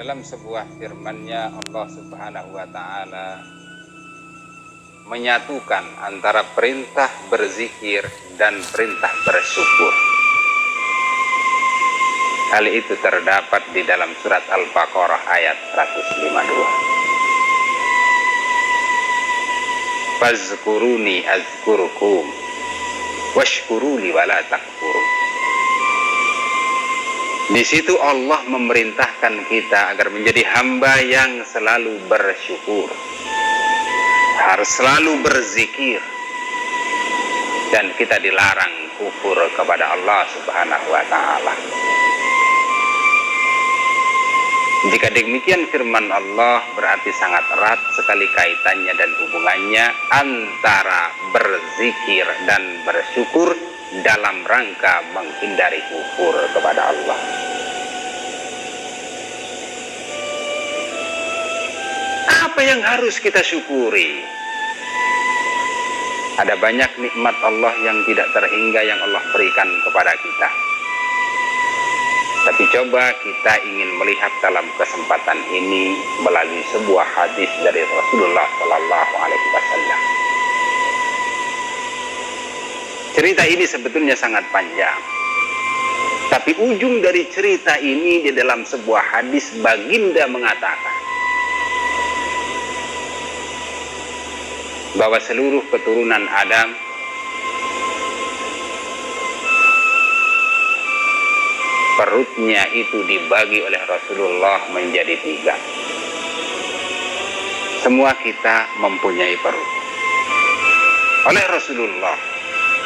Dalam sebuah firman-Nya Allah Subhanahu wa taala menyatukan antara perintah berzikir dan perintah bersyukur. Hal itu terdapat di dalam surat Al-Baqarah ayat 152. Fazkuruni azkurukum washkuruli wala takfurun. Di situ Allah memerintahkan kita agar menjadi hamba yang selalu bersyukur, harus selalu berzikir, dan kita dilarang kufur kepada Allah Subhanahu wa taala. Jika demikian firman Allah, berarti sangat erat sekali kaitannya dan hubungannya antara berzikir dan bersyukur dalam rangka menghindari kufur kepada Allah. Apa yang harus kita syukuri? Ada banyak nikmat Allah yang tidak terhingga yang Allah berikan kepada kita. Tapi coba kita ingin melihat dalam kesempatan ini melalui sebuah hadis dari Rasulullah Sallallahu Alaihi Wasallam. Cerita ini sebetulnya sangat panjang, tapi ujung dari cerita ini di dalam sebuah hadis baginda mengatakan bahwa seluruh keturunan Adam perutnya itu dibagi oleh Rasulullah menjadi 3. Semua kita mempunyai perut. Oleh Rasulullah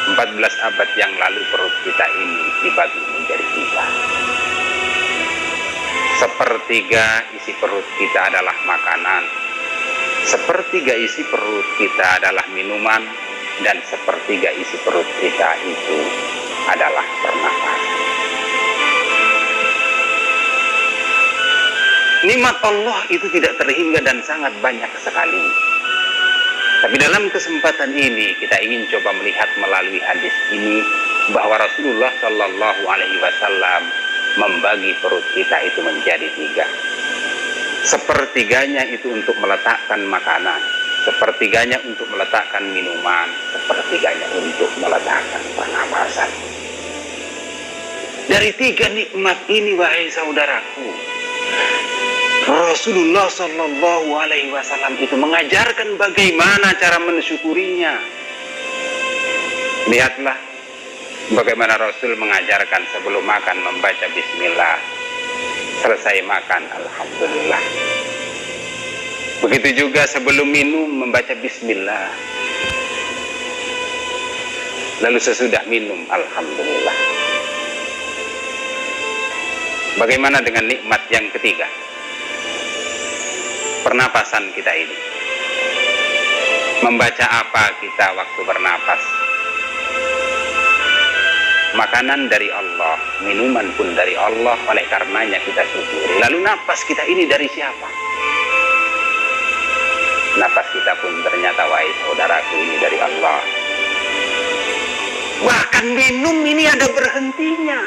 14 abad yang lalu perut kita ini dibagi menjadi 3. Sepertiga isi perut kita adalah makanan, sepertiga isi perut kita adalah minuman, dan sepertiga isi perut kita itu adalah pernapasan. Nikmat Allah itu tidak terhingga dan sangat banyak sekali. Tapi dalam kesempatan ini kita ingin coba melihat melalui hadis ini bahwa Rasulullah Shallallahu Alaihi Wasallam membagi perut kita itu menjadi 3. Sepertiganya itu untuk meletakkan makanan, sepertiganya untuk meletakkan minuman, sepertiganya untuk meletakkan pernapasan. Dari 3 nikmat ini, wahai saudaraku, Rasulullah Shallallahu Alaihi Wasallam itu mengajarkan bagaimana cara mensyukurinya. Lihatlah bagaimana Rasul mengajarkan sebelum makan membaca Bismillah, selesai makan Alhamdulillah. Begitu juga sebelum minum membaca Bismillah, lalu sesudah minum Alhamdulillah. Bagaimana dengan nikmat yang ketiga? Pernapasan kita ini. Membaca apa kita waktu bernapas? Makanan dari Allah, minuman pun dari Allah, oleh karenanya kita syukuri. Lalu napas kita ini dari siapa? Napas kita pun ternyata, wahai saudaraku, ini dari Allah. Bahkan minum ini ada berhentinya,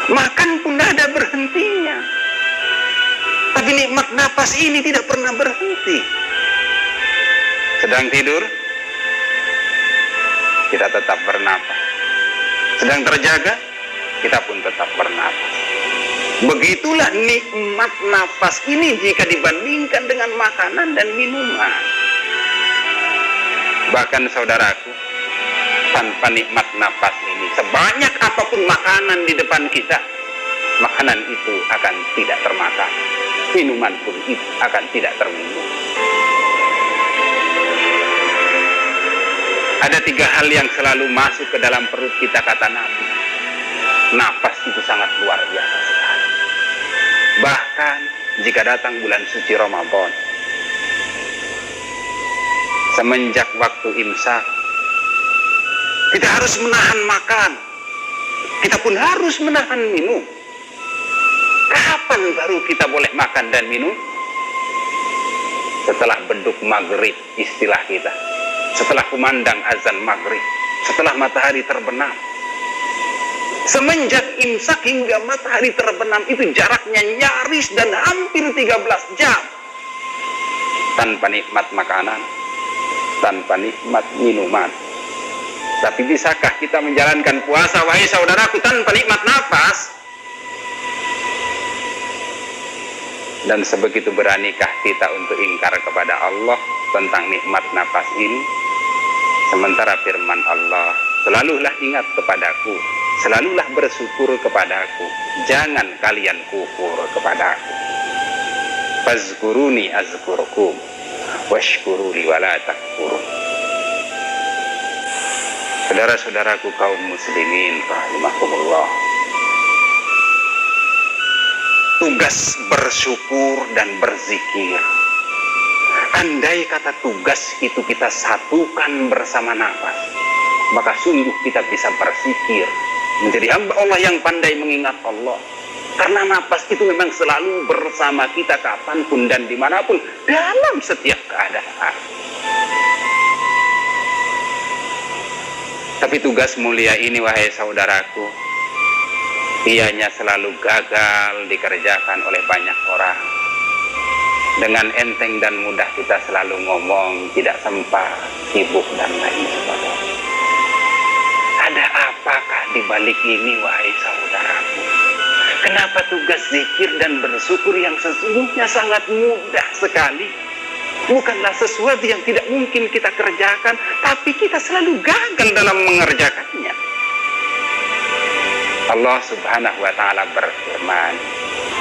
makan pun ada berhentinya. Tapi nikmat napas ini tidak pernah berhenti. Sedang tidur, kita tetap bernapas. Sedang terjaga, kita pun tetap bernapas. Begitulah nikmat napas ini jika dibandingkan dengan makanan dan minuman. Bahkan saudaraku, tanpa nikmat napas ini, sebanyak apapun makanan di depan kita, makanan itu akan tidak termakan. Minuman pun itu akan tidak terminum. Ada 3 hal yang selalu masuk ke dalam perut kita, kata Nabi. Napas itu sangat luar biasa sekali. Bahkan jika datang bulan suci Ramadan, semenjak waktu imsak, kita harus menahan makan. Kita pun harus menahan minum. Kapan baru kita boleh makan dan minum? Setelah beduk maghrib, istilah kita. Setelah kumandang azan maghrib, setelah matahari terbenam. Semenjak imsak hingga matahari terbenam itu jaraknya nyaris dan hampir 13 jam. Tanpa nikmat makanan, tanpa nikmat minuman. Tapi bisakah kita menjalankan puasa, wahai saudaraku, tanpa nikmat nafas? Dan sebegitu beranikah kita untuk ingkar kepada Allah tentang nikmat nafas ini? Sementara firman Allah, selalulah ingat kepadaku, selalulah bersyukur kepadaku, jangan kalian kufur kepadaku. Fazkuruni azkurkum washkuruli wala takfurun. Saudara-saudaraku kaum muslimin rahimakumullah, tugas bersyukur dan berzikir, andai kata tugas itu kita satukan bersama nafas, maka sungguh kita bisa berzikir, menjadi hamba Allah yang pandai mengingat Allah. Karena nafas itu memang selalu bersama kita kapanpun dan dimanapun, dalam setiap keadaan. Tapi tugas mulia ini, wahai saudaraku, ianya selalu gagal dikerjakan oleh banyak orang. Dengan enteng dan mudah kita selalu ngomong, tidak sempat, sibuk, dan lain sebagainya. Ada apakah di balik ini, wahai saudaraku? Kenapa tugas zikir dan bersyukur yang sesungguhnya sangat mudah sekali, bukanlah sesuatu yang tidak mungkin kita kerjakan, tapi kita selalu gagal dalam mengerjakannya? Allah subhanahu wa ta'ala berfirman,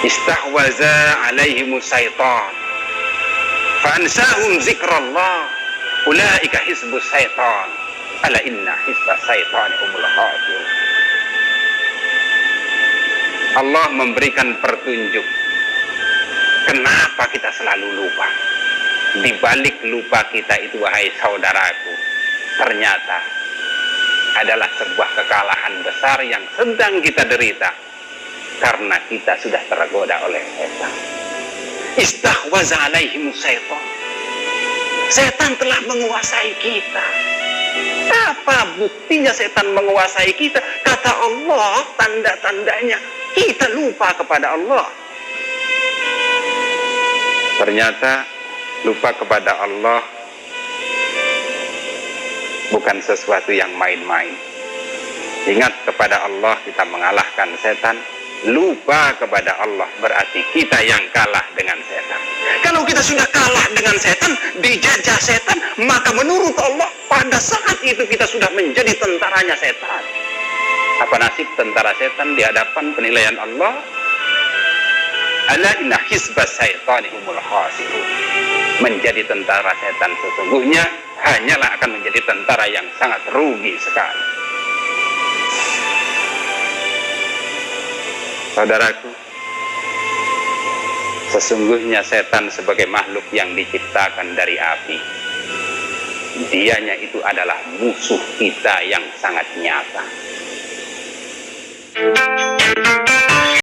istahwaza alaihimus syaitan fa'ansahum zikrallah ulaika hizbus syaitan ala inna hizbas syaitan humul khasirun. Allah memberikan petunjuk kenapa kita selalu lupa. Di balik lupa kita itu, wahai saudaraku, ternyata adalah sebuah kekalahan besar yang sedang kita derita karena kita sudah tergoda oleh setan. Istahwaza alaihimus syaitan. Setan telah menguasai kita. Apa buktinya setan menguasai kita? Kata Allah, tanda-tandanya kita lupa kepada Allah. Ternyata lupa kepada Allah bukan sesuatu yang main-main. Ingat kepada Allah, kita mengalahkan setan. Lupa kepada Allah berarti kita yang kalah dengan setan. Kalau kita sudah kalah dengan setan, dijajah setan, maka menurut Allah pada saat itu kita sudah menjadi tentaranya setan. Apa nasib tentara setan di hadapan penilaian Allah? Ala inna hizbas syaitani humul khasirun. Menjadi tentara setan sesungguhnya hanyalah akan menjadi tentara yang sangat rugi sekali. Saudaraku, sesungguhnya setan sebagai makhluk yang diciptakan dari api, dianya itu adalah musuh kita yang sangat nyata.